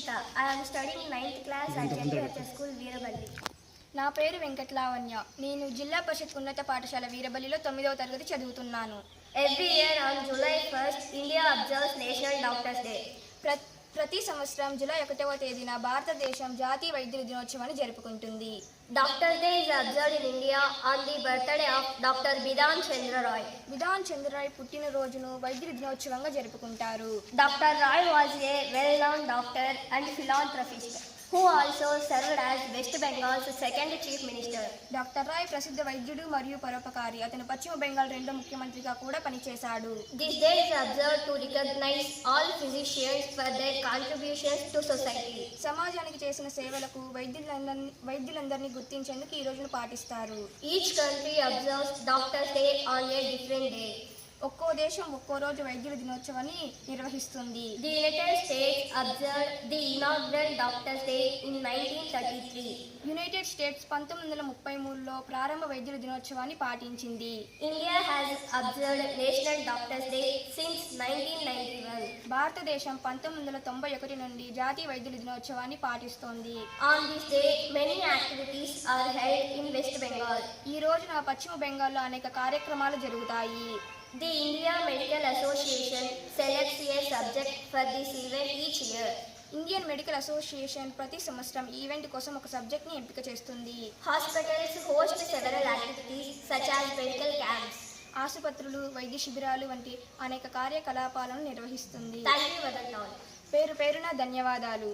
Pratishtha. I am studying 9th class at JPH School, Veeraballi. నా పేరు వెంకట్లావణ్య. నేను జిల్లా పరిషత్ ఉన్నత పాఠశాల వీరబల్లిలో 9వ తరగతి చదువుతున్నాను. Every year on July 1st, India observes National Doctors Day. ప్రతి సంవత్సరం జూలై 1వ తేదీన భారతదేశం జాతీయ వైద్యుల దినోత్సవాన్ని జరుపుకుంటుంది. Doctors Day is observed in India on the birthday of Dr. Bidhan Chandra Roy. Bidhan Chandra Roy పుట్టినరోజును వైద్యుల దినోత్సవంగా జరుపుకుంటారు. Dr. Roy was a well-known doctor and philanthropist who also served as West Bengal's second chief minister. Doctor Roy ప్రసిద్ధ వైద్యుడు మరియు పరోపకారి. అతను పశ్చిమ బెంగాల్ రెండో ముఖ్యమంత్రిగా కూడా పనిచేశాడు. This day is observed to recognize all physicians for their contributions to society. సమాజానికి చేసిన సేవలకు వైద్యులందరినీ గుర్తించేందుకు ఈ రోజును పాటిస్తారు. Each country observes Doctors Day on a different day. ఒక్కో దేశం ఒక్కో రోజు వైద్యుల దినోత్సవాన్ని నిర్వహిస్తుంది. The United States observed the inaugural Doctors Day in 1933. United States 1933లో ప్రారంభ వైద్యుల దినోత్సవాన్ని పాటించింది. India has observed National Doctors Day since 1991. భారతదేశం 1991 నుండి జాతీయ వైద్యుల దినోత్సవాన్ని పాటిస్తోంది. On this day, many activities are held in West Bengal. ఈ రోజున పశ్చిమ బెంగాల్లో అనేక కార్యక్రమాలు జరుగుతాయి. The Indian Medical Association selects a subject for this event each year. Indian medical association ప్రతి సంవత్సరం ఈ ఈవెంట్ కోసం ఒక సబ్జెక్ట్ని ఎంపిక చేస్తుంది. Hospitals host several activities such as medical camps. ఆసుపత్రులు, వైద్య శిబిరాలు వంటి అనేక కార్యకలాపాలను నిర్వహిస్తుంది. Thank you, Vadantal. పేరు పేరున ధన్యవాదాలు.